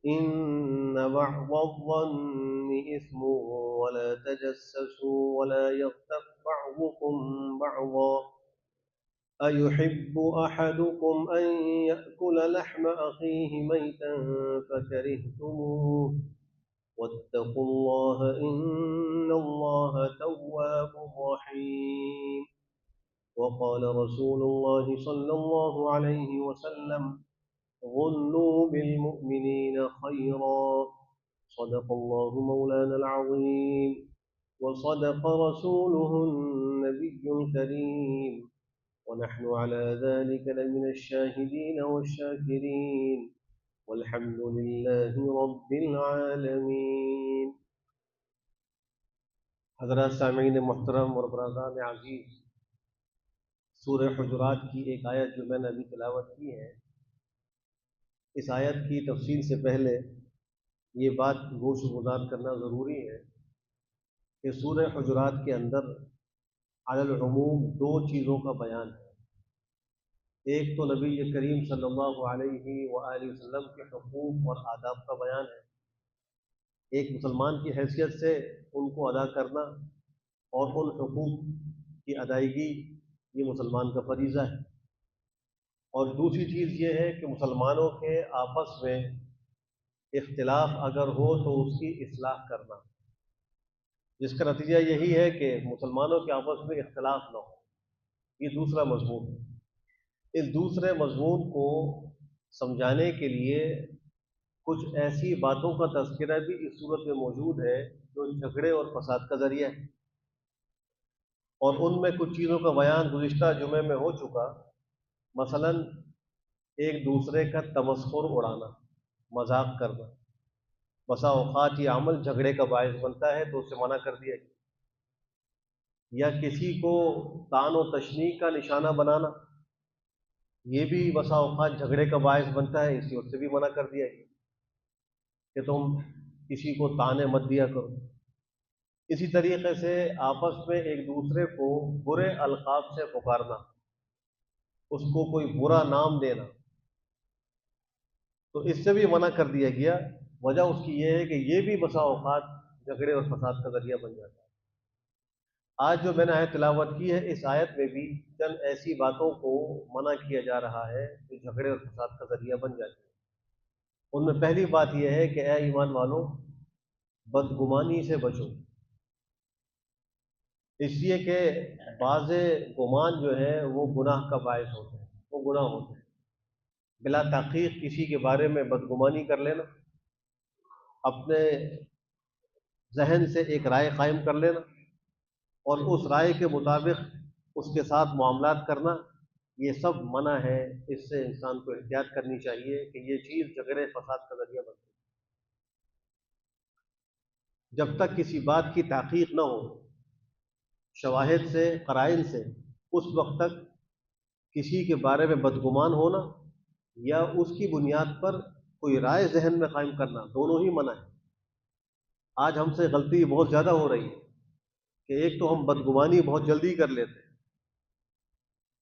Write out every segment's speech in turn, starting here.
إن بعض الظن إثم ولا تجسسوا ولا يغتب بعضكم بعضا أيحب أحدكم أن يأكل لحم أخيه ميتا فكرهتموه واتقوا الله إن الله تواب رحيم. وقال رسول الله صلى الله عليه وسلم ظنوا بالمؤمنين خيرا. صدق الله مولانا العظيم وصدق رسوله النبي الكريم ونحن على ذلك لمن الشاهدين والشاكرين والحمد لله رب العالمين. حضرات سامعین محترم اور برادران عزیز، سورہ حجرات کی ایک آیت جو میں نے ابھی تلاوت کی ہے، اس آیت کی تفصیل سے پہلے یہ بات گوش گزار کرنا ضروری ہے کہ سورہ حجرات کے اندر علی العموم دو چیزوں کا بیان ہے۔ ایک تو نبی کریم صلی اللہ علیہ وآلہ وسلم کے حقوق اور آداب کا بیان ہے، ایک مسلمان کی حیثیت سے ان کو ادا کرنا اور ان حقوق کی ادائیگی یہ مسلمان کا فریضہ ہے، اور دوسری چیز یہ ہے کہ مسلمانوں کے آپس میں اختلاف اگر ہو تو اس کی اصلاح کرنا، جس کا نتیجہ یہی ہے کہ مسلمانوں کے آپس میں اختلاف نہ ہو۔ یہ دوسرا مضمون ہے۔ اس دوسرے مضمون کو سمجھانے کے لیے کچھ ایسی باتوں کا تذکرہ بھی اس صورت میں موجود ہے جو جھگڑے اور فساد کا ذریعہ ہے، اور ان میں کچھ چیزوں کا بیان گزشتہ جمعے میں ہو چکا۔ مثلا ایک دوسرے کا تمسخر اڑانا، مذاق کرنا، بسا اوقات یہ عمل جھگڑے کا باعث بنتا ہے تو اس سے منع کر دیا گیا، یا کسی کو طعن و تشنیع کا نشانہ بنانا، یہ بھی بسا اوقات جھگڑے کا باعث بنتا ہے، اس سے بھی منع کر دیا گیا کہ تم کسی کو طعنے مت دیا کرو۔ اسی طریقے سے آپس میں ایک دوسرے کو برے القاب سے پکارنا، اس کو کوئی برا نام دینا، تو اس سے بھی منع کر دیا گیا۔ وجہ اس کی یہ ہے کہ یہ بھی بسا اوقات جھگڑے اور فساد کا ذریعہ بن جاتا ہے۔ آج جو میں نے آیت تلاوت کی ہے، اس آیت میں بھی چند ایسی باتوں کو منع کیا جا رہا ہے جو جھگڑے اور فساد کا ذریعہ بن جاتی ہیں۔ ان میں پہلی بات یہ ہے کہ اے ایمان والوں، بدگمانی سے بچو، اس لیے کہ بعض گمان جو ہے وہ گناہ کا باعث ہوتے ہیں، وہ گناہ ہوتے ہیں۔ بلا تحقیق کسی کے بارے میں بدگمانی کر لینا، اپنے ذہن سے ایک رائے قائم کر لینا اور اس رائے کے مطابق اس کے ساتھ معاملات کرنا، یہ سب منع ہے۔ اس سے انسان کو احتیاط کرنی چاہیے کہ یہ چیز جھگڑے فساد کا ذریعہ بنتی ہے۔ جب تک کسی بات کی تحقیق نہ ہو شواہد سے، قرائن سے، اس وقت تک کسی کے بارے میں بدگمان ہونا یا اس کی بنیاد پر کوئی رائے ذہن میں قائم کرنا، دونوں ہی منع ہے۔ آج ہم سے غلطی بہت زیادہ ہو رہی ہے کہ ایک تو ہم بدگمانی بہت جلدی کر لیتے ہیں،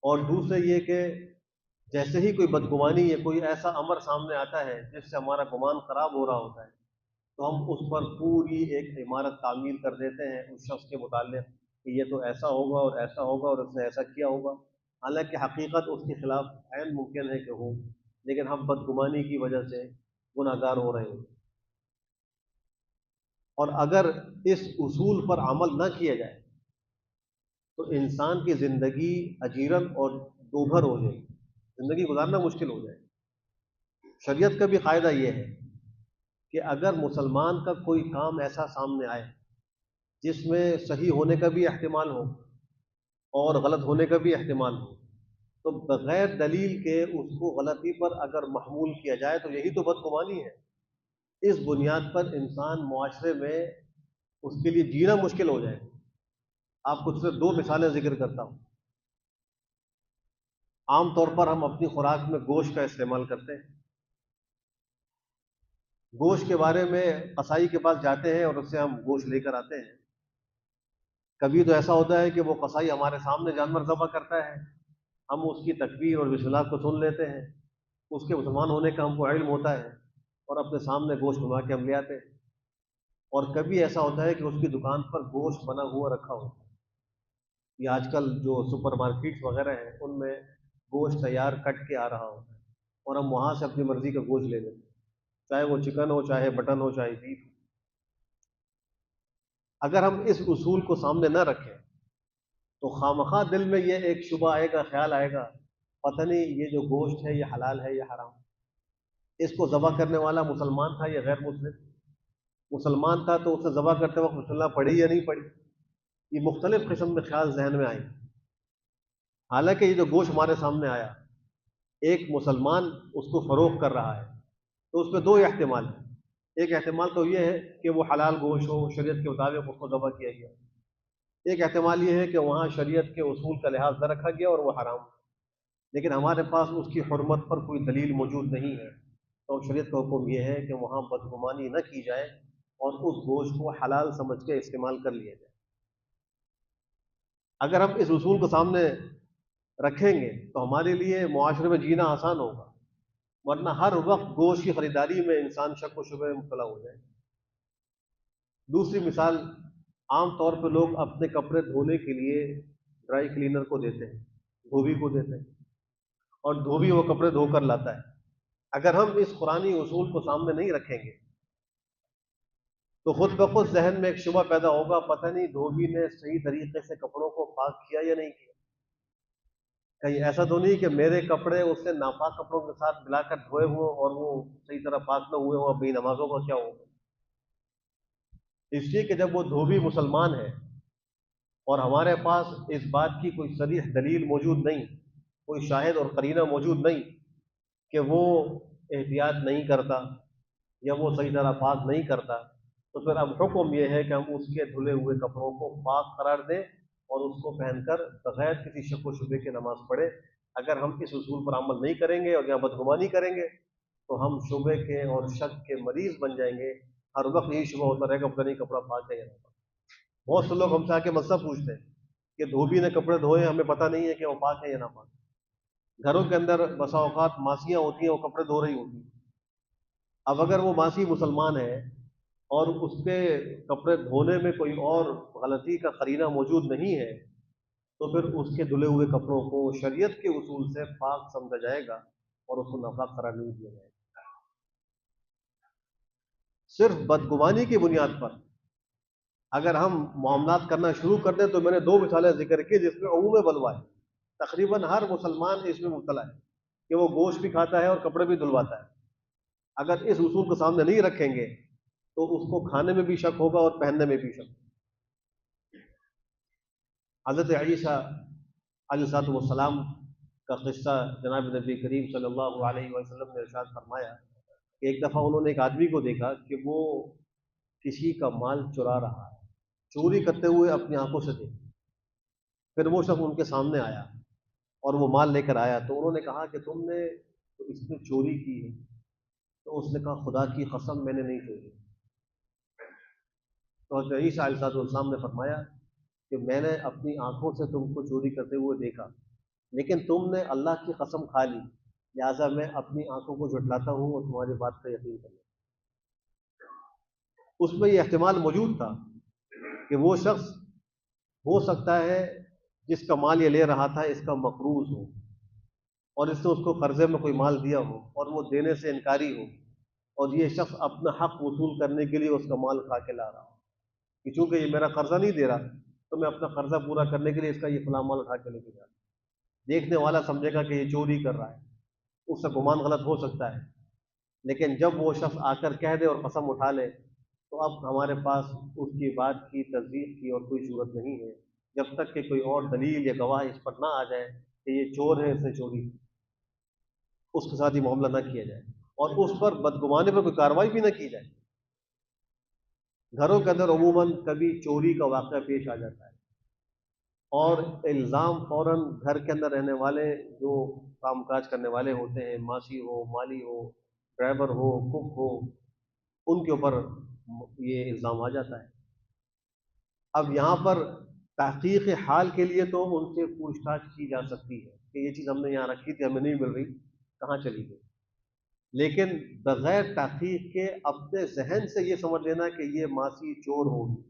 اور دوسرے یہ کہ جیسے ہی کوئی بدگمانی یا کوئی ایسا امر سامنے آتا ہے جس سے ہمارا گمان خراب ہو رہا ہوتا ہے تو ہم اس پر پوری ایک عمارت تعمیر کر دیتے ہیں اس شخص کے متعلق کہ یہ تو ایسا ہوگا اور ایسا ہوگا اور اس نے ایسا کیا ہوگا، حالانکہ حقیقت اس کے خلاف عین ممکن ہے کہ ہو، لیکن ہم بدگمانی کی وجہ سے گناہ گار ہو رہے ہیں۔ اور اگر اس اصول پر عمل نہ کیا جائے تو انسان کی زندگی اجیرن اور دوبھر ہو جائے گی، زندگی گزارنا مشکل ہو جائے گا۔ شریعت کا بھی قاعدہ یہ ہے کہ اگر مسلمان کا کوئی کام ایسا سامنے آئے جس میں صحیح ہونے کا بھی احتمال ہو اور غلط ہونے کا بھی احتمال ہو، تو بغیر دلیل کے اس کو غلطی پر اگر محمول کیا جائے تو یہی تو بدگمانی ہے۔ اس بنیاد پر انسان معاشرے میں اس کے لیے جینا مشکل ہو جائے۔ آپ کو صرف دو مثالیں ذکر کرتا ہوں۔ عام طور پر ہم اپنی خوراک میں گوشت کا استعمال کرتے ہیں، گوشت کے بارے میں قصائی کے پاس جاتے ہیں اور اس سے ہم گوشت لے کر آتے ہیں۔ کبھی تو ایسا ہوتا ہے کہ وہ قصائی ہمارے سامنے جانور ذبح کرتا ہے، ہم اس کی تکبیر اور بسم اللہ کو سن لیتے ہیں، اس کے مسلمان ہونے کا ہم کو علم ہوتا ہے، اور اپنے سامنے گوشت بنا کے ہم لے آتے ہیں، اور کبھی ایسا ہوتا ہے کہ اس کی دکان پر گوشت بنا ہوا رکھا ہوتا ہے. یہ آج کل جو سپر مارکیٹس وغیرہ ہیں ان میں گوشت تیار کٹ کے آ رہا ہوتا ہے، اور ہم وہاں سے اپنی مرضی کا گوشت لے لیتے ہیں، چاہے وہ چکن ہو، چاہے مٹن ہو، چاہے بیف. اگر ہم اس اصول کو سامنے نہ رکھیں تو خامخواہ دل میں یہ ایک شبہ آئے گا، خیال آئے گا، پتہ نہیں یہ جو گوشت ہے یہ حلال ہے یا حرام. اس کو ذبح کرنے والا مسلمان تھا یا غیر مسلم؟ مسلمان تھا تو اسے ذبح کرتے وقت بسم اللہ پڑھی یا نہیں پڑھی؟ یہ مختلف قسم کے خیال ذہن میں آئے. حالانکہ یہ جو گوشت ہمارے سامنے آیا، ایک مسلمان اس کو فروخت کر رہا ہے، تو اس میں دو احتمال ہیں. ایک احتمال تو یہ ہے کہ وہ حلال گوشت ہو، شریعت کے مطابق اس کو ذبح کیا گیا. ایک احتمال یہ ہے کہ وہاں شریعت کے اصول کا لحاظ نہ رکھا گیا اور وہ حرام. لیکن ہمارے پاس اس کی حرمت پر کوئی دلیل موجود نہیں ہے، تو شریعت کا حکم یہ ہے کہ وہاں بدگمانی نہ کی جائے اور اس گوشت کو حلال سمجھ کے استعمال کر لیا جائے. اگر ہم اس اصول کو سامنے رکھیں گے تو ہمارے لیے معاشرے میں جینا آسان ہوگا، ورنہ ہر وقت گوشت کی خریداری میں انسان شک و شبہ میں مبتلا ہو جائے. دوسری مثال، عام طور پہ لوگ اپنے کپڑے دھونے کے لیے ڈرائی کلینر کو دیتے ہیں، دھوبی کو دیتے ہیں، اور دھوبی وہ کپڑے دھو کر لاتا ہے. اگر ہم اس قرآنی اصول کو سامنے نہیں رکھیں گے تو خود بخود ذہن میں ایک شبہ پیدا ہوگا، پتہ نہیں دھوبی نے صحیح طریقے سے کپڑوں کو پاک کیا یا نہیں کیا. کہیں ایسا تو نہیں کہ میرے کپڑے اس سے ناپاک کپڑوں کے ساتھ ملا کر دھوئے ہوئے اور وہ صحیح طرح پاک نہ ہوئے ہوں، اپنی نمازوں کا کیا ہوگا. اس لیے کہ جب وہ دھوبی مسلمان ہے اور ہمارے پاس اس بات کی کوئی صریح دلیل موجود نہیں، کوئی شاہد اور قرینہ موجود نہیں کہ وہ احتیاط نہیں کرتا یا وہ صحیح طرح پاک نہیں کرتا، تو پھر اب حکم یہ ہے کہ ہم اس کے دھلے ہوئے کپڑوں کو پاک قرار دیں اور اس کو پہن کر بغیر کسی شک و شبے کے نماز پڑھے. اگر ہم اس اصول پر عمل نہیں کریں گے اور یہاں بدگمانی کریں گے تو ہم شبے کے اور شک کے مریض بن جائیں گے. ہر وقت یہی شبہ ہوتا رہے گا پتہ نہیں کپڑا پاک ہے یا نہیں پاک. بہت سے لوگ ہم سے آ کے مسئلہ پوچھتے ہیں کہ دھوبی نے کپڑے دھوئے، ہمیں پتہ نہیں ہے کہ وہ پاک ہے یا نہ پاک. گھروں کے اندر بسا اوقات ماسیاں ہوتی ہیں، وہ کپڑے دھو رہی ہوتی ہیں. اب اگر وہ ماسی مسلمان ہے اور اس کے کپڑے دھونے میں کوئی اور غلطی کا قرینہ موجود نہیں ہے، تو پھر اس کے دھلے ہوئے کپڑوں کو شریعت کے اصول سے پاک سمجھا جائے گا اور اس کو ناپاک قرار نہیں دیا جائے گا. صرف بدگمانی کی بنیاد پر اگر ہم معاملات کرنا شروع کر دیں تو میں نے دو مثالیں ذکر کی جس میں عموم بلوا ہے. تقریباً ہر مسلمان اس میں مبتلا ہے کہ وہ گوشت بھی کھاتا ہے اور کپڑے بھی دھلواتا ہے. اگر اس اصول کو سامنے نہیں رکھیں گے تو اس کو کھانے میں بھی شک ہوگا اور پہننے میں بھی شک. حضرت عیسیٰ علیہ السلام کا قصہ جناب نبی کریم صلی اللہ علیہ وسلم نے ارشاد فرمایا کہ ایک دفعہ انہوں نے ایک آدمی کو دیکھا کہ وہ کسی کا مال چرا رہا ہے، چوری کرتے ہوئے اپنی آنکھوں سے دیکھا. پھر وہ شخص ان کے سامنے آیا اور وہ مال لے کر آیا، تو انہوں نے کہا کہ تم نے تو اس میں چوری کی ہے. تو اس نے کہا خدا کی قسم میں نے نہیں چوری. تو حضرت عیسیٰ علیہ السلام نے فرمایا کہ میں نے اپنی آنکھوں سے تم کو چوری کرتے ہوئے دیکھا، لیکن تم نے اللہ کی قسم کھا لی، لہٰذا میں اپنی آنکھوں کو جھٹلاتا ہوں اور تمہاری بات کا یقین کرتا ہوں. اس میں یہ احتمال موجود تھا کہ وہ شخص ہو سکتا ہے جس کا مال یہ لے رہا تھا اس کا مقروض ہو اور اس نے اس کو قرضے میں کوئی مال دیا ہو اور وہ دینے سے انکاری ہو، اور یہ شخص اپنا حق وصول کرنے کے لیے اس کا مال کھا کے لا رہا ہو کہ چونکہ یہ میرا قرضہ نہیں دے رہا تو میں اپنا قرضہ پورا کرنے کے لیے اس کا یہ فلاں مال اٹھا کے لے کے جا رہا ہوں. دیکھنے والا سمجھے گا کہ یہ چوری کر رہا ہے، اس سے گمان غلط ہو سکتا ہے. لیکن جب وہ شخص آ کر کہہ دے اور قسم اٹھا لے تو اب ہمارے پاس اس کی بات کی تصدیق کی اور کوئی صورت نہیں ہے جب تک کہ کوئی اور دلیل یا گواہ اس پر نہ آ جائے کہ یہ چور ہے، اس نے چوری کی، اس کے ساتھ یہ معاملہ نہ کیا جائے اور اس پر بدگمانے پر کوئی کارروائی بھی نہ کی جائے. گھروں کے اندر عموماً کبھی چوری کا واقعہ پیش آ جاتا ہے اور الزام فوراً گھر کے اندر رہنے والے جو کام کاج کرنے والے ہوتے ہیں، ماسی ہو، مالی ہو، ڈرائیور ہو، کک ہو، ان کے اوپر یہ الزام آ جاتا ہے. اب یہاں پر تحقیق حال کے لیے تو ان سے پوچھ تاچھ کی جا سکتی ہے کہ یہ چیز ہم نے یہاں رکھی تھی، ہمیں نہیں مل رہی، کہاں چلی گئی. لیکن بغیر تحقیق کے اپنے ذہن سے یہ سمجھ لینا کہ یہ ماسی چور ہوگی،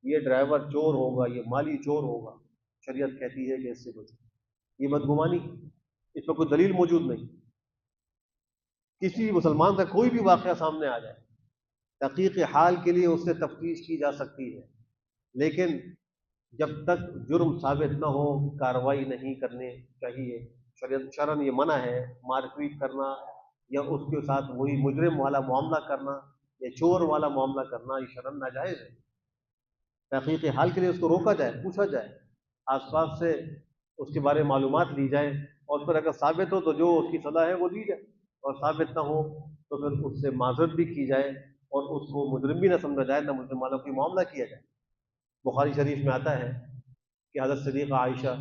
یہ ڈرائیور چور ہوگا، یہ مالی چور ہوگا، شریعت کہتی ہے کہ اس سے بچو، یہ بدگمانی، اس پر کوئی دلیل موجود نہیں۔ کسی بھی مسلمان کا کوئی بھی واقعہ سامنے آ جائے، تحقیق حال کے لیے اس سے تفتیش کی جا سکتی ہے، لیکن جب تک جرم ثابت نہ ہو کارروائی نہیں کرنی چاہیے۔ شرعاً یہ منع ہے مار پیٹ کرنا یا اس کے ساتھ وہی مجرم والا معاملہ کرنا یا چور والا معاملہ کرنا، یہ شرعاً ناجائز ہے۔ تحقیق حال کے لیے اس کو روکا جائے، پوچھا جائے، آس پاس سے اس کے بارے میں معلومات لی جائے، اور پھر اگر ثابت ہو تو جو اس کی سزا ہے وہ دی جائے، اور ثابت نہ ہو تو پھر اس سے معذرت بھی کی جائے اور اس کو مجرم بھی نہ سمجھا جائے، نہ مجرم والا کوئی معاملہ کیا جائے۔ بخاری شریف میں آتا ہے کہ حضرت صدیقہ عائشہ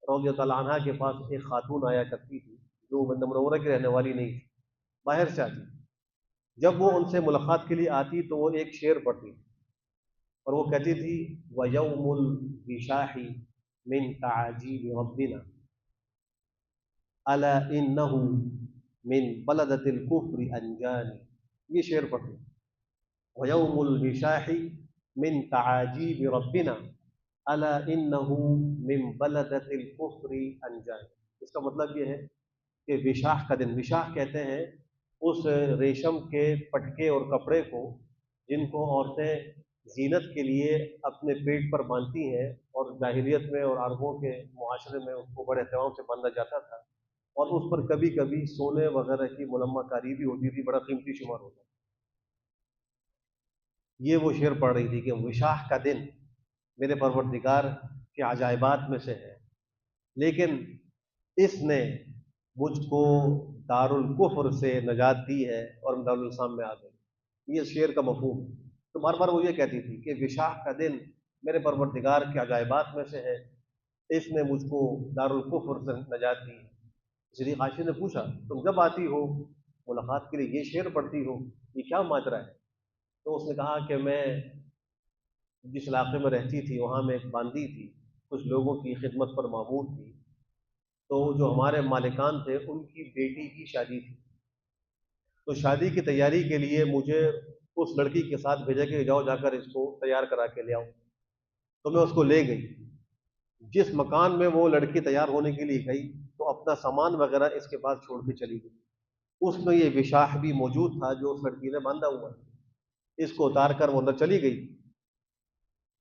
رضی اللہ عنہا کے پاس ایک خاتون آیا کرتی تھی جو مدینہ منورہ کی رہنے والی نہیں تھی، باہر سے آتی۔ جب وہ ان سے ملاقات کے لیے آتی تو وہ ایک شعر پڑھتی اور وہ کہتی تھی وَيَوْمُ الْوِشَاحِ مِنْ تَعَاجِيبِ رَبِّنَا أَلَا إِنَّهُ مِنْ بَلَدَةِ الْكُفْرِ أَنْجَانِ، یہ شعر پڑھتی وَيَوْمُ الْوِشَاحِ مِنْ تَعَاجِيبِ رَبِّنَا أَلَا إِنَّهُ مِنْ بَلَدَةِ الْكُفْرِ أَنْجَانِ۔ اس کا مطلب یہ ہے کہ وشاح کا دن، وشاح کہتے ہیں اس ریشم کے پٹکے اور کپڑے کو جن کو عورتیں زینت کے لیے اپنے پیٹ پر باندھتی ہیں، اور جاہلیت میں اور عربوں کے معاشرے میں اس کو بڑے اہتمام سے باندھا جاتا تھا، اور اس پر کبھی کبھی سونے وغیرہ کی ملمہ کاری بھی ہوتی تھی، بڑا قیمتی شمار ہوتا تھا۔ یہ وہ شعر پڑھ رہی تھی کہ وشاح کا دن میرے پروردگار کے عجائبات میں سے ہے، لیکن اس نے مجھ کو دارالکفر سے نجات دی ہے اور میں دارالاسلام میں آ گئی۔ یہ شعر کا مفہوم ہے۔ تو بار بار وہ یہ کہتی تھی کہ وشاح کا دن میرے پروردگار کے عجائبات میں سے ہے، اس نے مجھ کو دارالکفر سے نجات دی ہے۔ شریف عائشہ نے پوچھا تم جب آتی ہو ملاقات کے لیے یہ شعر پڑھتی ہو، یہ کیا ماجرا ہے؟ تو اس نے کہا کہ میں جس علاقے میں رہتی تھی وہاں میں ایک باندی تھی، کچھ لوگوں کی خدمت پر مامور تھی، تو جو ہمارے مالکان تھے ان کی بیٹی کی شادی تھی، تو شادی کی تیاری کے لیے مجھے اس لڑکی کے ساتھ بھیجا کہ جاؤ جا کر اس کو تیار کرا کے لے آؤ۔ تو میں اس کو لے گئی، جس مکان میں وہ لڑکی تیار ہونے کے لیے گئی تو اپنا سامان وغیرہ اس کے پاس چھوڑ کے چلی گئی۔ اس میں یہ وشاح بھی موجود تھا جو اس لڑکی نے باندھا ہوا ہے، اس کو اتار کر وہ اندر چلی گئی۔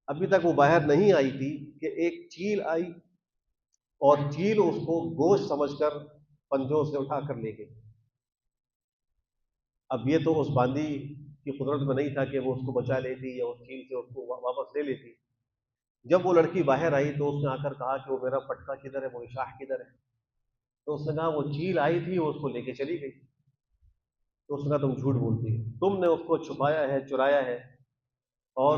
ابھی تک وہ باہر نہیں آئی تھی کہ ایک چیل آئی اور چیل اس کو گوشت سمجھ کر پنجوں سے اٹھا کر لے گئی۔ اب یہ تو اس باندی کی قدرت میں نہیں تھا کہ وہ اس کو بچا لیتی یا اس چیل سے اس کو واپس لے لیتی۔ جب وہ لڑکی باہر آئی تو اس نے آ کر کہا کہ وہ میرا پٹکا کدھر ہے، وہ وشاح کدھر ہے؟ تو اس نے کہا وہ چیل آئی تھی وہ اس کو لے کے چلی گئی۔ تو اس نے کہا تم جھوٹ بولتی ہو، تم نے اس کو چھپایا ہے، چرایا ہے، اور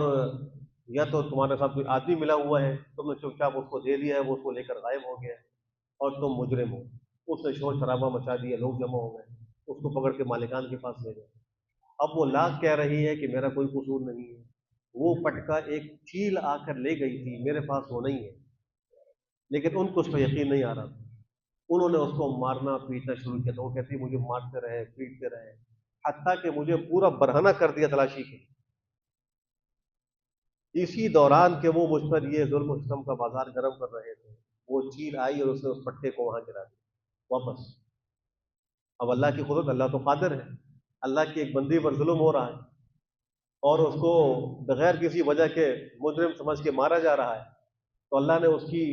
یا تو تمہارے ساتھ کوئی آدمی ملا ہوا ہے، تم نے چپ چاپ اس کو دے دیا ہے، وہ اس کو لے کر غائب ہو گیا ہے، اور تم مجرم ہو۔ اس نے شور شرابہ مچا دیا، لوگ جمع ہو گئے، اس کو پکڑ کے مالکان کے پاس لے گئے۔ اب وہ لاکھ کہہ رہی ہے کہ میرا کوئی قصور نہیں ہے، وہ پٹکا ایک چیل آ کر لے گئی تھی، میرے پاس وہ نہیں ہے، لیکن ان کو اس پہ یقین نہیں آ رہا تھا۔ انہوں نے اس کو مارنا پیٹنا شروع کیا، تو وہ کہتی مجھے مارتے رہے پیٹتے رہے، حتیٰ کہ مجھے پورا برہنہ کر دیا تلاشی کے۔ اسی دوران کہ وہ مجھ پر یہ ظلم و ستم کا بازار گرم کر رہے تھے، وہ چیل آئی اور اس نے اس پٹکے کو وہاں گرا دیا واپس۔ اب اللہ کی قدرت، اللہ تو قادر ہے، اللہ کی ایک بندی پر ظلم ہو رہا ہے اور اس کو بغیر کسی وجہ کے مجرم سمجھ کے مارا جا رہا ہے، تو اللہ نے اس کی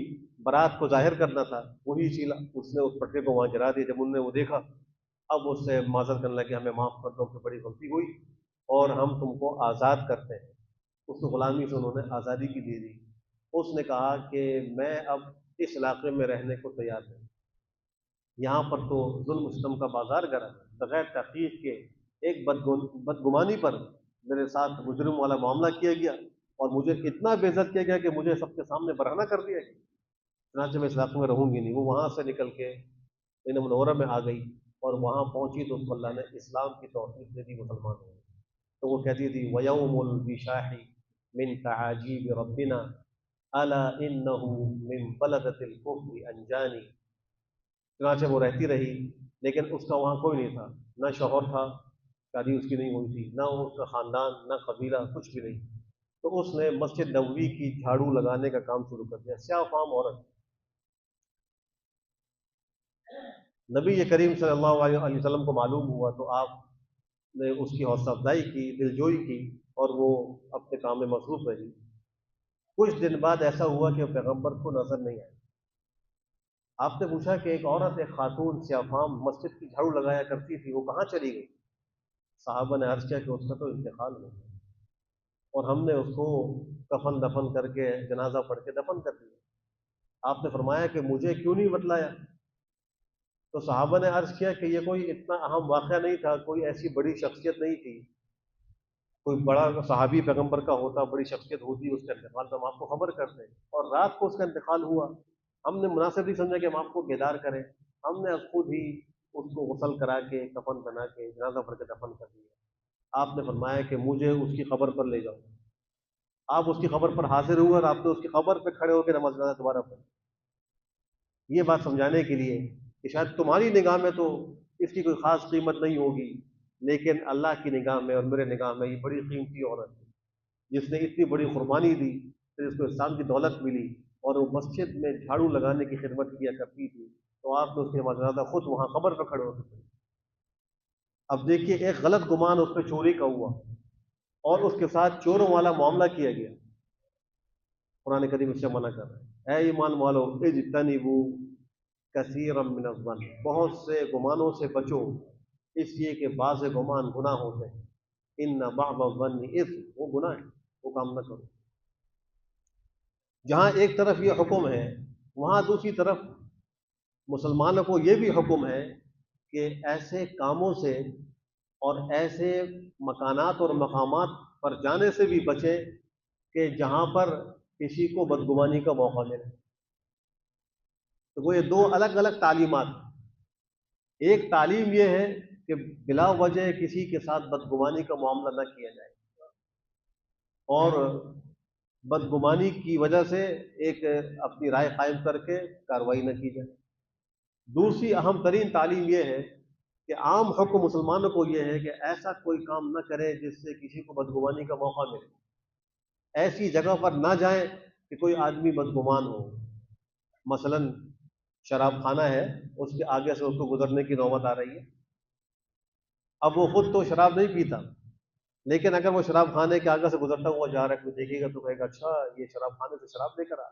برات کو ظاہر کرنا تھا، وہی چیل اس نے اس پٹکے کو وہاں گرا دیا۔ جب انہوں نے وہ دیکھا اب اس سے معذرت کرنے لگے، ہمیں معاف کر دو، ہم سے بڑی غلطی ہوئی اور ہم تم کو آزاد کرتے ہیں۔ اس کو غلامی سے انہوں نے آزادی کی دے دی۔ اس نے کہا کہ میں اب اس علاقے میں رہنے کو تیار نہیں، یہاں پر تو ظلم و ستم کا بازار گرم ہے، بغیر تحقیق کے ایک بدگمانی پر میرے ساتھ مجرم والا معاملہ کیا گیا اور مجھے اتنا بے عزت کیا گیا کہ مجھے سب کے سامنے برہنہ کر دیا گیا، چنانچہ میں اس علاقے میں رہوں گی نہیں۔ وہ وہاں سے نکل کے مدینہ منورہ میں آ گئی اور وہاں پہنچی تو اس کو اللہ نے اسلام کی توفیق دے دی، مسلمان ہو گئی۔ تو وہ کہتی تھی وَيَوْمُ الْوِشَاحِ مِنْ تَعَاجِيبِ رَبِّنَا أَلَا إِنَّهُ مِنْ بَلَدَةِ الْكُفْرِ أَنْجَانِ۔ چنانچہ وہ رہتی رہی لیکن اس کا وہاں کوئی نہیں تھا، نہ شوہر تھا، شادی اس کی نہیں ہوئی تھی، نہ اس کا خاندان، نہ قبیلہ، کچھ بھی نہیں۔ تو اس نے مسجد نبوی کی جھاڑو لگانے کا کام شروع کر دیا، سیاہ فام عورت۔ نبی کریم صلی اللہ علیہ وسلم کو معلوم ہوا تو آپ نے اس کی حوصلہ افزائی کی، دلجوئی کی، اور وہ اپنے کام میں مصروف رہی۔ کچھ دن بعد ایسا ہوا کہ پیغمبر کو نظر نہیں آئی۔ آپ نے پوچھا کہ ایک عورت، ایک خاتون سیاہ فام مسجد کی جھاڑو لگایا کرتی تھی، وہ کہاں چلی گئی؟ صحابہ نے عرض کیا کہ اس کا تو انتقال ہو گیا، اور ہم نے اس کو کفن دفن کر کے، جنازہ پڑھ کے دفن کر دیا۔ آپ نے فرمایا کہ مجھے کیوں نہیں بتلایا؟ تو صحابہ نے عرض کیا کہ یہ کوئی اتنا اہم واقعہ نہیں تھا، کوئی ایسی بڑی شخصیت نہیں تھی، کوئی بڑا صحابی پیغمبر کا ہوتا، بڑی شخصیت ہوتی، اس کا انتقال تو ہم آپ کو خبر کرتے۔ اور رات کو اس کا انتقال ہوا، ہم نے مناسب نہیں سمجھا کہ ہم آپ کو بیدار کریں، ہم نے خود ہی اس کو غسل کرا کے، کفن بنا کے، جنازہ پڑھ کے دفن کر دیا۔ آپ نے فرمایا کہ مجھے اس کی قبر پر لے جاؤ۔ آپ اس کی قبر پر حاضر ہوئے اور آپ نے اس کی قبر پہ کھڑے ہو کے نماز جنازہ دوبارہ پڑھی، یہ بات سمجھانے کے لیے کہ شاید تمہاری نگاہ میں تو اس کی کوئی خاص قیمت نہیں ہوگی، لیکن اللہ کی نگاہ میں اور میرے نگاہ میں یہ بڑی قیمتی عورت ہے، جس نے اتنی بڑی قربانی دی، پھر اس کو اسلام کی دولت ملی، اور وہ مسجد میں جھاڑو لگانے کی خدمت کیا کرتی تھی، تو آپ نے اس کی نماز جنازہ خود وہاں قبر پہ کھڑے ہو کے پڑھی۔ اب دیکھیے، ایک غلط گمان اس پہ چوری کا ہوا، اور اس کے ساتھ چوروں والا معاملہ کیا گیا۔ قرآن کریم اس سے منع کر رہا ہے، اے ایمان والو اجتنبوا کثیرا من الظن، بہت سے گمانوں سے بچو، اس لیے کہ بعض گمان گناہ ہوتے ہیں۔ ان بعض الظن اثم، وہ گناہ ہے، وہ کام نہ کرو۔ جہاں ایک طرف یہ حکم ہے، وہاں دوسری طرف مسلمانوں کو یہ بھی حکم ہے کہ ایسے کاموں سے اور ایسے مکانات اور مقامات پر جانے سے بھی بچیں کہ جہاں پر کسی کو بدگمانی کا موقع ملے۔ تو وہ یہ دو الگ الگ تعلیمات، ایک تعلیم یہ ہے کہ بلا وجہ کسی کے ساتھ بدگمانی کا معاملہ نہ کیا جائے، اور بدگمانی کی وجہ سے ایک اپنی رائے قائم کر کے کارروائی نہ کی جائے۔ دوسری اہم ترین تعلیم یہ ہے کہ عام حکم مسلمانوں کو یہ ہے کہ ایسا کوئی کام نہ کرے جس سے کسی کو بدگمانی کا موقع ملے، ایسی جگہ پر نہ جائیں کہ کوئی آدمی بدگمان ہو۔ مثلا شراب خانہ ہے، اس کے آگے سے اس کو گزرنے کی نوبت آ رہی ہے، اب وہ خود تو شراب نہیں پیتا، لیکن اگر وہ شراب خانے کے آگے سے گزرتا ہوا جا رہا ہے، کوئی دیکھے گا تو کہے گا اچھا یہ شراب خانے سے شراب لے کر آ،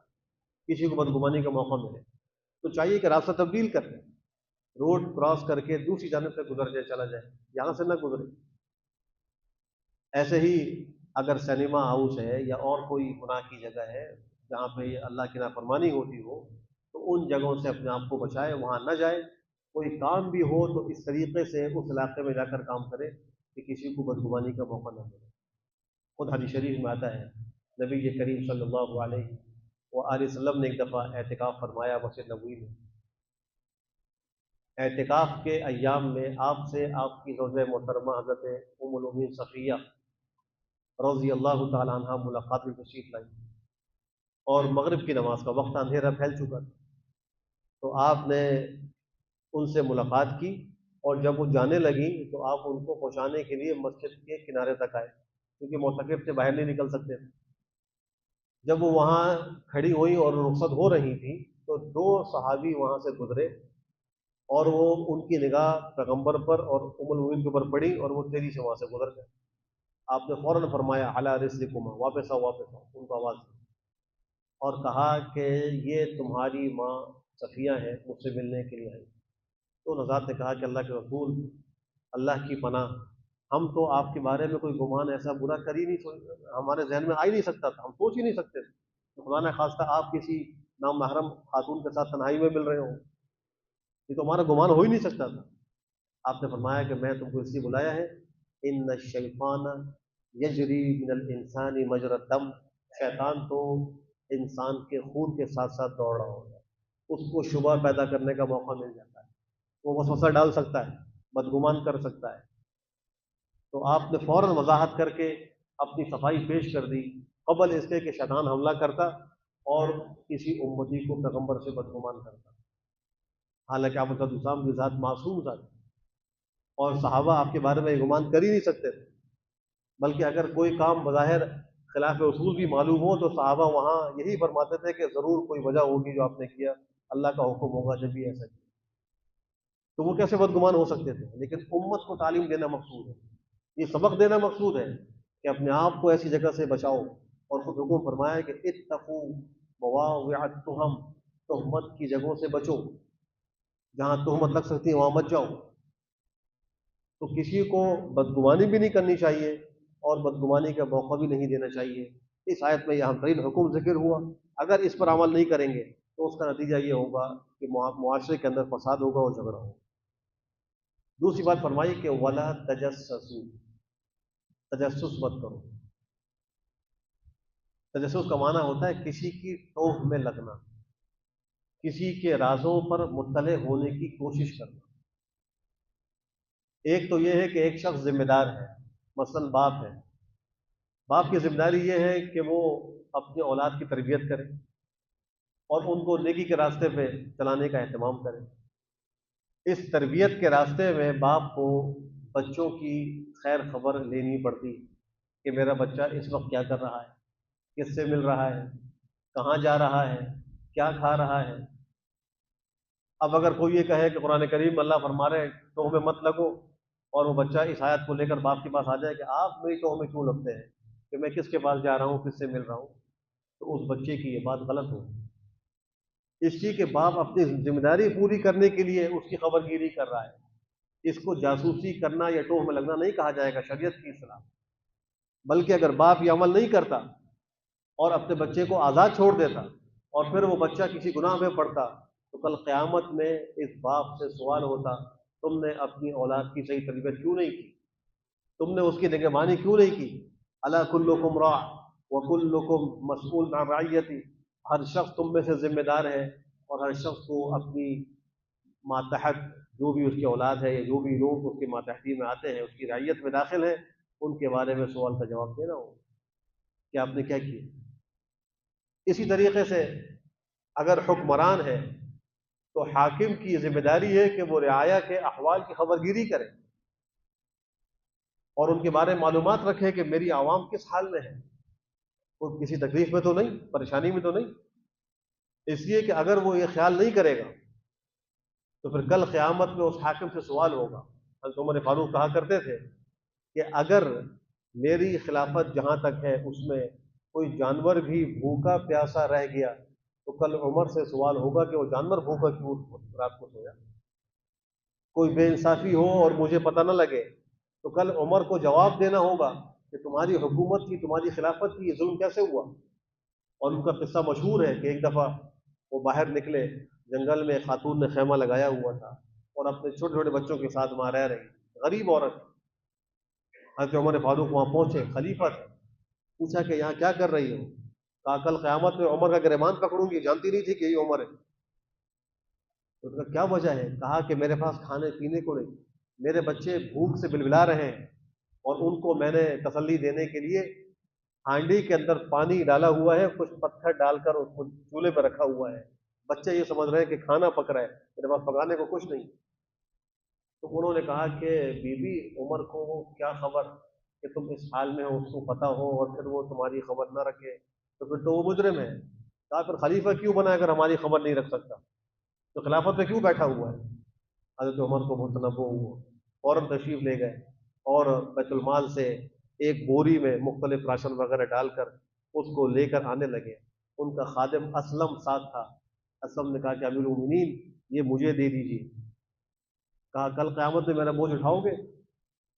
کسی کو بدگمانی کا موقع ملے تو چاہیے کہ راستہ تبدیل کر لیں، روڈ کراس کر کے دوسری جانب سے گزر جائے، چلا جائے، یہاں سے نہ گزرے۔ ایسے ہی اگر سنیما ہاؤس ہے یا اور کوئی گناہ کی جگہ ہے جہاں پہ اللہ کی نافرمانی ہوتی ہو، تو ان جگہوں سے اپنے آپ کو بچائے، وہاں نہ جائے۔ کوئی کام بھی ہو تو اس طریقے سے اس علاقے میں جا کر کام کرے کہ کسی کو بدگمانی کا موقع نہ ملے۔ خود حدیث شریف میں آتا ہے، نبی کریم صلی اللہ علیہ وآلہ وسلم نے ایک دفعہ اعتکاف فرمایا مسجد نبوی میں۔ اعتکاف کے ایام میں آپ سے آپ کی زوجہ محترمہ حضرت ام المؤمنین صفیہ رضی اللہ تعالی عنہ ملاقات میں تشریف لائی، اور مغرب کی نماز کا وقت، اندھیرا پھیل چکا تھا، تو آپ نے ان سے ملاقات کی، اور جب وہ جانے لگیں تو آپ ان کو پہنچانے کے لیے مسجد کے کنارے تک آئے، کیونکہ معتکف سے باہر نہیں نکل سکتے تھے۔ جب وہ وہاں کھڑی ہوئی اور رخصت ہو رہی تھی تو دو صحابی وہاں سے گزرے، اور وہ ان کی نگاہ پیغمبر پر اور ام المؤمنین کے اوپر پڑی، اور وہ تیزی سے وہاں سے گزر گئے۔ آپ نے فوراً فرمایا علی رسلکما، واپس آؤ واپس آؤ، ان کو آواز دی، اور کہا کہ یہ تمہاری ماں صفیہ ہے، مجھ سے ملنے کے لیے آئی۔ تو حضرات نے کہا کہ اللہ کے رسول، اللہ کی پناہ، ہم تو آپ کے بارے میں کوئی گمان ایسا برا کر ہی نہیں، ہمارے ذہن میں آ ہی نہیں سکتا تھا، ہم سوچ ہی نہیں سکتے تھے کہ خدا نہ خواستہ آپ کسی نامحرم خاتون کے ساتھ تنہائی میں مل رہے ہوں، یہ تو ہمارا گمان ہو ہی نہیں سکتا تھا۔ آپ نے فرمایا کہ میں تم کو اس لیے بلایا ہے، ان الشیطان یجری من الانسان مجری الدم، شیطان تو انسان کے خون کے ساتھ ساتھ دوڑ رہا ہوتا ہے، اس کو شبہ پیدا کرنے کا موقع مل جاتا ہے، وہ وسوسہ ڈال سکتا ہے، بدگمان کر سکتا ہے۔ تو آپ نے فوراً وضاحت کر کے اپنی صفائی پیش کر دی، قبل اس کے کہ شیطان حملہ کرتا اور کسی امتی کو پیغمبر سے بدگمان کرتا۔ حالانکہ آپ السلام کی ذات معصوم ذات ہے، اور صحابہ آپ کے بارے میں یہ گمان کر ہی نہیں سکتے تھے، بلکہ اگر کوئی کام بظاہر خلاف اصول بھی معلوم ہو تو صحابہ وہاں یہی فرماتے تھے کہ ضرور کوئی وجہ ہوگی جو آپ نے کیا، اللہ کا حکم ہوگا جب بھی ایسا کیا، تو وہ کیسے بدگمان ہو سکتے تھے؟ لیکن امت کو تعلیم دینا مقصود ہے، یہ سبق دینا مقصود ہے کہ اپنے آپ کو ایسی جگہ سے بچاؤ، اور خود حکم فرمایا کہ اتقوا مواضع التہم، تہمت کی جگہوں سے بچو، جہاں تہمت لگ سکتی ہے وہاں مت جاؤ۔ تو کسی کو بدگمانی بھی نہیں کرنی چاہیے اور بدگمانی کا موقع بھی نہیں دینا چاہیے۔ اس آیت میں یہ اہم ترین حکم ذکر ہوا، اگر اس پر عمل نہیں کریں گے تو اس کا نتیجہ یہ ہوگا کہ معاشرے کے اندر فساد ہوگا اور جھگڑا ہوگا۔ دوسری بات فرمائی کہ ولا تجسسوا، تجسس مت کرو۔ تجسس کا معنی ہوتا ہے کسی کی ٹوہ میں لگنا، کسی کے رازوں پر مطلع ہونے کی کوشش کرنا۔ ایک تو یہ ہے کہ ایک شخص ذمہ دار ہے، مثلا باپ ہے، باپ کی ذمہ داری یہ ہے کہ وہ اپنی اولاد کی تربیت کرے اور ان کو نیکی کے راستے پہ چلانے کا اہتمام کرے۔ اس تربیت کے راستے میں باپ کو بچوں کی خیر خبر لینی پڑتی کہ میرا بچہ اس وقت کیا کر رہا ہے، کس سے مل رہا ہے، کہاں جا رہا ہے، کیا کھا رہا ہے۔ اب اگر کوئی یہ کہے کہ قرآن کریم اللہ فرما رہے ہیں ٹوہ میں مت لگو، اور وہ بچہ اس آیت کو لے کر باپ کے پاس آ جائے کہ آپ میری ٹوہ میں کیوں لگتے ہیں، کہ میں کس کے پاس جا رہا ہوں، کس سے مل رہا ہوں، تو اس بچے کی یہ بات غلط ہوگی، اس لیے کہ باپ اپنی ذمہ داری پوری کرنے کے لیے اس کی خبر گیری کر رہا ہے۔ اس کو جاسوسی کرنا یا ٹوہ میں لگنا نہیں کہا جائے گا شریعت کی اصطلاح، بلکہ اگر باپ یہ عمل نہیں کرتا اور اپنے بچے کو آزاد چھوڑ دیتا اور پھر وہ بچہ کسی گناہ میں پڑتا تو کل قیامت میں اس باپ سے سوال ہوتا تم نے اپنی اولاد کی صحیح تربیت کیوں نہیں کی، تم نے اس کی نگہبانی کیوں نہیں کی۔ الا کلکم راع وکلکم مسئول عن رعیتی، ہر شخص تم میں سے ذمہ دار ہے اور ہر شخص کو اپنی ماتحت جو بھی اس کی اولاد ہے یا جو بھی لوگ اس کی ماتحتی میں آتے ہیں، اس کی رعیت میں داخل ہیں، ان کے بارے میں سوال کا جواب دینا ہو کہ آپ نے کیا کیا۔ اسی طریقے سے اگر حکمران ہے تو حاکم کی ذمہ داری ہے کہ وہ رعایا کے احوال کی خبر گیری کرے اور ان کے بارے میں معلومات رکھے کہ میری عوام کس حال میں ہے، وہ کسی تکلیف میں تو نہیں، پریشانی میں تو نہیں۔ اس لیے کہ اگر وہ یہ خیال نہیں کرے گا تو پھر کل قیامت میں اس حاکم سے سوال ہوگا۔ حضرت عمر فاروق کہا کرتے تھے کہ اگر میری خلافت جہاں تک ہے اس میں کوئی جانور بھی بھوکا پیاسا رہ گیا تو کل عمر سے سوال ہوگا کہ وہ جانور بھوکا کیوں رات کو سویا۔ کوئی بے انصافی ہو اور مجھے پتہ نہ لگے تو کل عمر کو جواب دینا ہوگا کہ تمہاری حکومت کی، تمہاری خلافت کی یہ ظلم کیسے ہوا۔ اور ان کا قصہ مشہور ہے کہ ایک دفعہ وہ باہر نکلے، جنگل میں خاتون نے خیمہ لگایا ہوا تھا اور اپنے چھوٹے چھوٹے بچوں کے ساتھ وہاں رہ رہی، غریب عورت۔ حضرت عمر فاروق وہاں پہنچے، خلیفہ تھے، پوچھا کہ یہاں کیا کر رہی ہو؟ کہا کل قیامت میں عمر کا گریبان پکڑوں گی، جانتی نہیں تھی کہ یہ عمر ہے۔ تو اس کا کیا وجہ ہے؟ کہا کہ میرے پاس کھانے پینے کو نہیں، میرے بچے بھوک سے بلبلا رہے ہیں اور ان کو میں نے تسلی دینے کے لیے ہانڈی کے اندر پانی ڈالا ہوا ہے، کچھ پتھر ڈال کر اس کو چولہے پہ رکھا ہوا ہے، بچے یہ سمجھ رہے ہیں کہ کھانا پک رہا ہے، میرے پاس پکانے کو کچھ نہیں۔ تو انہوں نے کہا کہ بی بی عمر کو کیا خبر کہ تم اس حال میں ہو، اس کو پتہ ہو اور پھر وہ تمہاری خبر نہ رکھے تو پھر تو وہ مجرم ہے۔ کہا پھر خلیفہ کیوں بنا اگر ہماری خبر نہیں رکھ سکتا، تو خلافت میں کیوں بیٹھا ہوا ہے؟ حضرت عمر کو بہت تنبؤ ہوا، فوراً تشریف لے گئے اور بیت المال سے ایک بوری میں مختلف راشن وغیرہ ڈال کر اس کو لے کر آنے لگے۔ ان کا خادم اسلم ساتھ تھا۔ اسلم نے کہا کہ امیر المومنین یہ مجھے دے دیجیے۔ کہا کل قیامت میں میرا بوجھ اٹھاؤ گے؟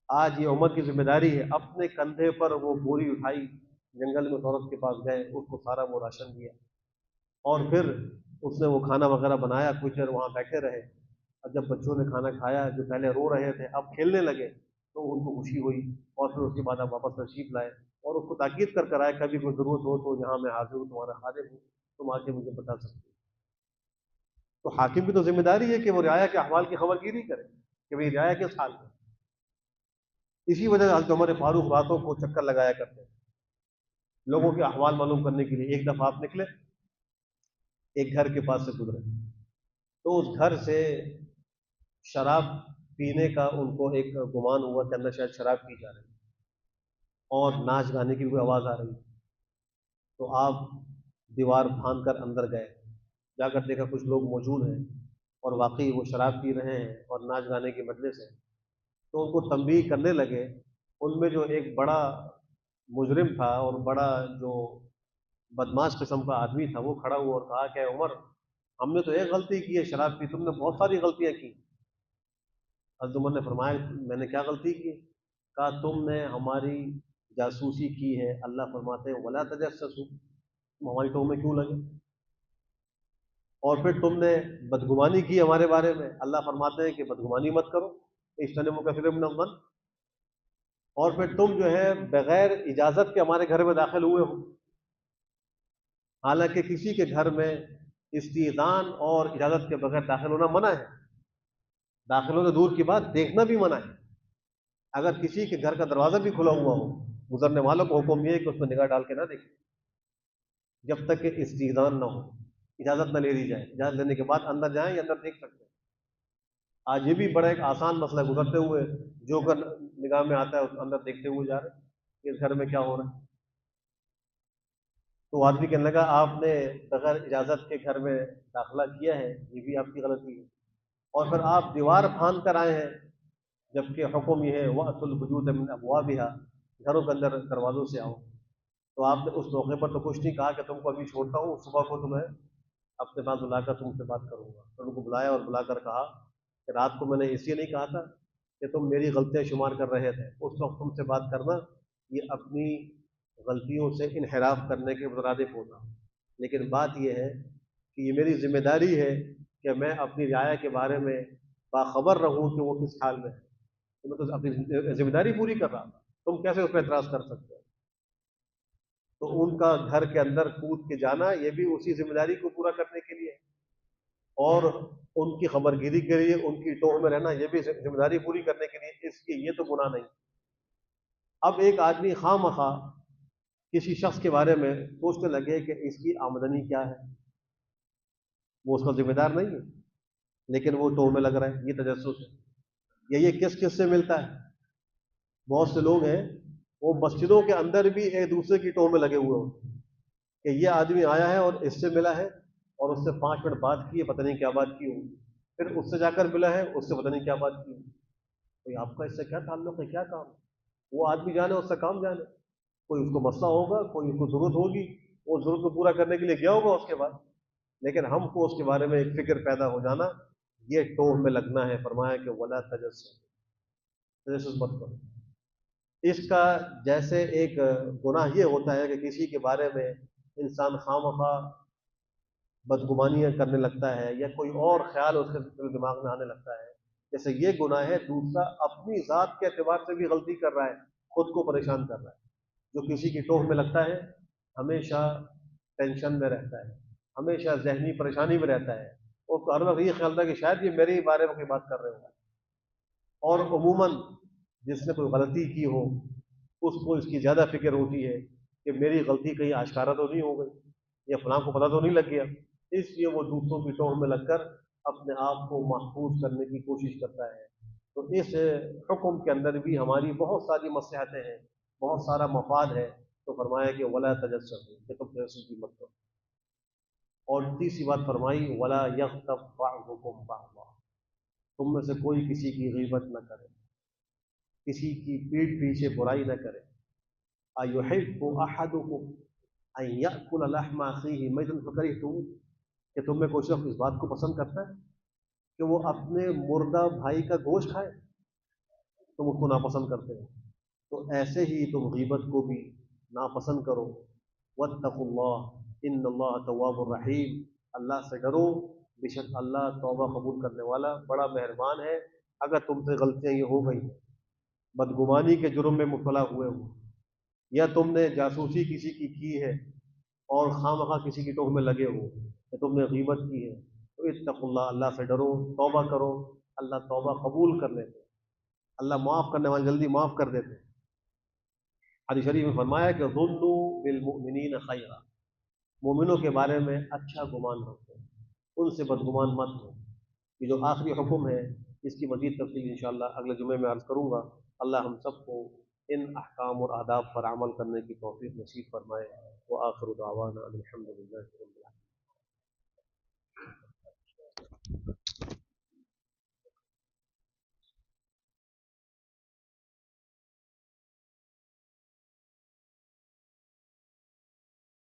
آج یہ عمر کی ذمہ داری ہے۔ اپنے کندھے پر وہ بوری اٹھائی، جنگل میں عورت کے پاس گئے، اس کو سارا وہ راشن دیا اور پھر اس نے وہ کھانا وغیرہ بنایا، کچھ دیر وہاں بیٹھے رہے۔ اور جب بچوں نے کھانا کھایا، جو پہلے رو رہے تھے اب کھیلنے لگے، تو ان کو خوشی ہوئی اور پھر اس کے بعد آپ واپس تشریف لائے اور اس کو تاکید کر آئے کبھی کوئی ضرورت ہو تو یہاں میں حاضر ہوں، تمہارا خادم ہوں، تم آ کے مجھے بتا سکتے ہو۔ تو حاکم کی تو ذمہ داری ہے کہ وہ رعایا کے احوال کی خبر گیری کرے کہ بھئی رعایا کس حال میں۔ اسی وجہ سے حضرت عمر فاروق راتوں کو چکر لگایا کرتے ہیں لوگوں کے احوال معلوم کرنے کے لیے۔ ایک دفعہ آپ نکلے، ایک گھر کے پاس سے گزرے، تو اس گھر سے شراب پینے کا ان کو ایک گمان ہوا کہ اندر شاید شراب پی جا رہی ہے اور ناچ گانے کی بھی آواز آ رہی ہے۔ تو آپ دیوار پھاند کر اندر گئے، جا کر دیکھا کچھ لوگ موجود ہیں اور واقعی وہ شراب پی رہے ہیں اور ناچ گانے کے مجلس ہے۔ تو ان کو تنبیہ کرنے لگے۔ ان میں جو ایک بڑا مجرم تھا اور بڑا جو بدماش قسم کا آدمی تھا وہ کھڑا ہوا اور کہا کہ عمر، ہم نے تو ایک غلطی کی ہے شراب پی، تم نے بہت ساری غلطیاں کی۔ حضرت عمر نے فرمایا میں نے کیا غلطی کی؟ کہا تم نے ہماری جاسوسی کی ہے، اللہ فرماتے ہیں ولا تجسسوا، تم ہماری ٹوہ میں کیوں لگے؟ اور پھر تم نے بدگمانی کی ہمارے بارے میں، اللہ فرماتے ہیں کہ بدگمانی مت کرو، اجتنبوا کثیرا من الظن۔ اور پھر تم جو ہے بغیر اجازت کے ہمارے گھر میں داخل ہوئے ہو، حالانکہ کسی کے گھر میں استئذان اور اجازت کے بغیر داخل ہونا منع ہے۔ داخل ہونے دور کی بات، دیکھنا بھی منع ہے۔ اگر کسی کے گھر کا دروازہ بھی کھلا ہوا ہو، گزرنے والوں کو حکم یہ ہے کہ اس میں نگاہ ڈال کے نہ دیکھیں جب تک کہ استئذان نہ ہو، اجازت نہ لے لی جائے۔ اجازت لینے کے بعد اندر جائیں یا اندر دیکھ سکتے ہیں۔ آج یہ بھی بڑا ایک آسان مسئلہ، گزرتے ہوئے جو گھر نگاہ میں آتا ہے اس اندر دیکھتے ہوئے جا رہے ہیں اس گھر میں کیا ہو رہا ہے۔ تو آدمی کہنے لگا آپ نے بغیر اجازت کے گھر میں داخلہ کیا ہے، یہ بھی آپ کی غلطی ہے، اور پھر آپ دیوار پھاند کر آئے ہیں، جبکہ حکم یہ ہے وَأْتُوا الْبُيُوتَ مِنْ أَبْوَابِهَا، گھروں کے اندر دروازوں سے آؤ۔ تو آپ نے اس موقع پر تو کچھ نہیں کہا کہ تم کو ابھی چھوڑتا ہوں، صبح کو تمہیں اپنے پاس بلا کر تم سے بات کروں گا۔ تو ان کو بلایا اور بلا کر کہا کہ رات کو میں نے اس لیے نہیں کہا تھا کہ تم میری غلطیاں شمار کر رہے تھے، اس وقت تم سے بات کرنا یہ اپنی غلطیوں سے انحراف کرنے کے مترادف ہوتا، لیکن بات یہ ہے کہ یہ میری ذمہ داری ہے کہ میں اپنی رعایا کے بارے میں باخبر رہوں کہ وہ کس حال میں ہے۔ تو میں تو اپنی ذمہ داری پوری کر رہا تھا، تم کیسے اس پہ اعتراض کر سکتے ہو؟ تو ان کا گھر کے اندر کود کے جانا یہ بھی اسی ذمہ داری کو پورا کرنے کے لیے، اور ان کی خبر گیری کے لیے ان کی ٹوہ میں رہنا یہ بھی ذمہ داری پوری کرنے کے لیے، اس لیے یہ تو گناہ نہیں۔ اب ایک آدمی خواہ مخواہ کسی شخص کے بارے میں سوچنے لگے کہ اس کی آمدنی کیا ہے، وہ اس کا ذمہ دار نہیں ہے لیکن وہ ٹوہ میں لگ رہا ہے، یہ تجسس ہے۔ یہ کس کس سے ملتا ہے؟ بہت سے لوگ ہیں وہ مسجدوں کے اندر بھی ایک دوسرے کی ٹوہ میں لگے ہوئے ہوتے ہیں کہ یہ آدمی آیا ہے اور اس سے ملا ہے اور اس سے 5 منٹ بات کی ہے، پتہ نہیں کیا بات کی ہوگی، پھر اس سے جا کر ملا ہے، اس سے پتہ نہیں کیا بات کی ہوگی۔ تو آپ کا اس سے کیا تعلق ہے، کیا کام ہے؟ وہ آدمی جانے، اس سے کام جانے، کوئی اس کو مسئلہ ہوگا، کوئی اس کو ضرورت ہوگی، وہ ضرورت کو پورا کرنے کے لیے گیا ہوگا اس کے بعد، لیکن ہم کو اس کے بارے میں ایک فکر پیدا ہو جانا، یہ ٹوہ میں لگنا ہے۔ فرمایا کہ ولا تجسس، تجسس مت کرو۔ اس کا جیسے ایک گناہ یہ ہوتا ہے کہ کسی کے بارے میں انسان خواہ مخواہ بدگمانیاں کرنے لگتا ہے یا کوئی اور خیال اس کے دماغ میں آنے لگتا ہے، جیسے یہ گناہ ہے۔ دوسرا اپنی ذات کے اعتبار سے بھی غلطی کر رہا ہے، خود کو پریشان کر رہا ہے۔ جو کسی کی ٹوہ میں لگتا ہے ہمیشہ ٹینشن میں رہتا ہے، ہمیشہ ذہنی پریشانی میں رہتا ہے، اور ہر وقت یہ خیال تھا کہ شاید یہ میرے بارے میں کوئی بات کر رہے ہوں۔ اور عموماً جس نے کوئی غلطی کی ہو اس کو اس کی زیادہ فکر ہوتی ہے کہ میری غلطی کہیں آشکارا تو نہیں ہو گئی یا فلاں کو پتہ تو نہیں لگ گیا، اس لیے وہ دوسروں کی ٹوہ میں لگ کر اپنے آپ کو محفوظ کرنے کی کوشش کرتا ہے۔ تو اس حکم کے اندر بھی ہماری بہت ساری مصلحتیں ہیں، بہت سارا مفاد ہے۔ تو فرمایا کہ ولا تجسسوا، کہ تم تجسس بھی مت کرو۔ اور تیسری بات فرمائی ولا یغتب بعضکم بعضا، تم میں سے کوئی کسی کی غیبت نہ کرے، کسی کی پیٹھ پیچھے برائی نہ کرے۔ ایحب احدکم ان یاکل لحم اخیہ میتا فکرہتموہ، کہ تم میں کوئی شخص اس بات کو پسند کرتا ہے کہ وہ اپنے مردہ بھائی کا گوشت کھائے، تم اس کو ناپسند کرتے ہو، تو ایسے ہی تم غیبت کو بھی ناپسند کرو۔ واتقوا اللہ ان اللہ تواب الرحیم، اللہ سے ڈرو، بے شک اللہ توبہ قبول کرنے والا بڑا مہربان ہے۔ اگر تم سے غلطیاں یہ ہو گئی ہیں، بدگمانی کے جرم میں مبتلا ہوئے ہو، یا تم نے جاسوسی کسی کی ہے اور خواہ مخواہ کسی کی ٹوہ میں لگے ہو، یا تم نے غیبت کی ہے، تو اتقوا اللہ، اللہ سے ڈرو، توبہ کرو، اللہ توبہ قبول کر لیتے، اللہ معاف کرنے والے جلدی معاف کر دیتے۔ حدیث شریف میں فرمایا کہ ظنوا بالمؤمنین خیرا، مومنوں کے بارے میں اچھا گمان رکھو، ان سے بدگمان مت ہو۔ یہ جو آخری حکم ہے اس کی مزید تفصیل انشاءاللہ اگلے جمعے میں عرض کروں گا. اللہ ہم سب کو ان احکام اور آداب پر عمل کرنے کی توفیق نصیب فرمائے. وآخر دعوانا ان الحمد للہ رب العالمین.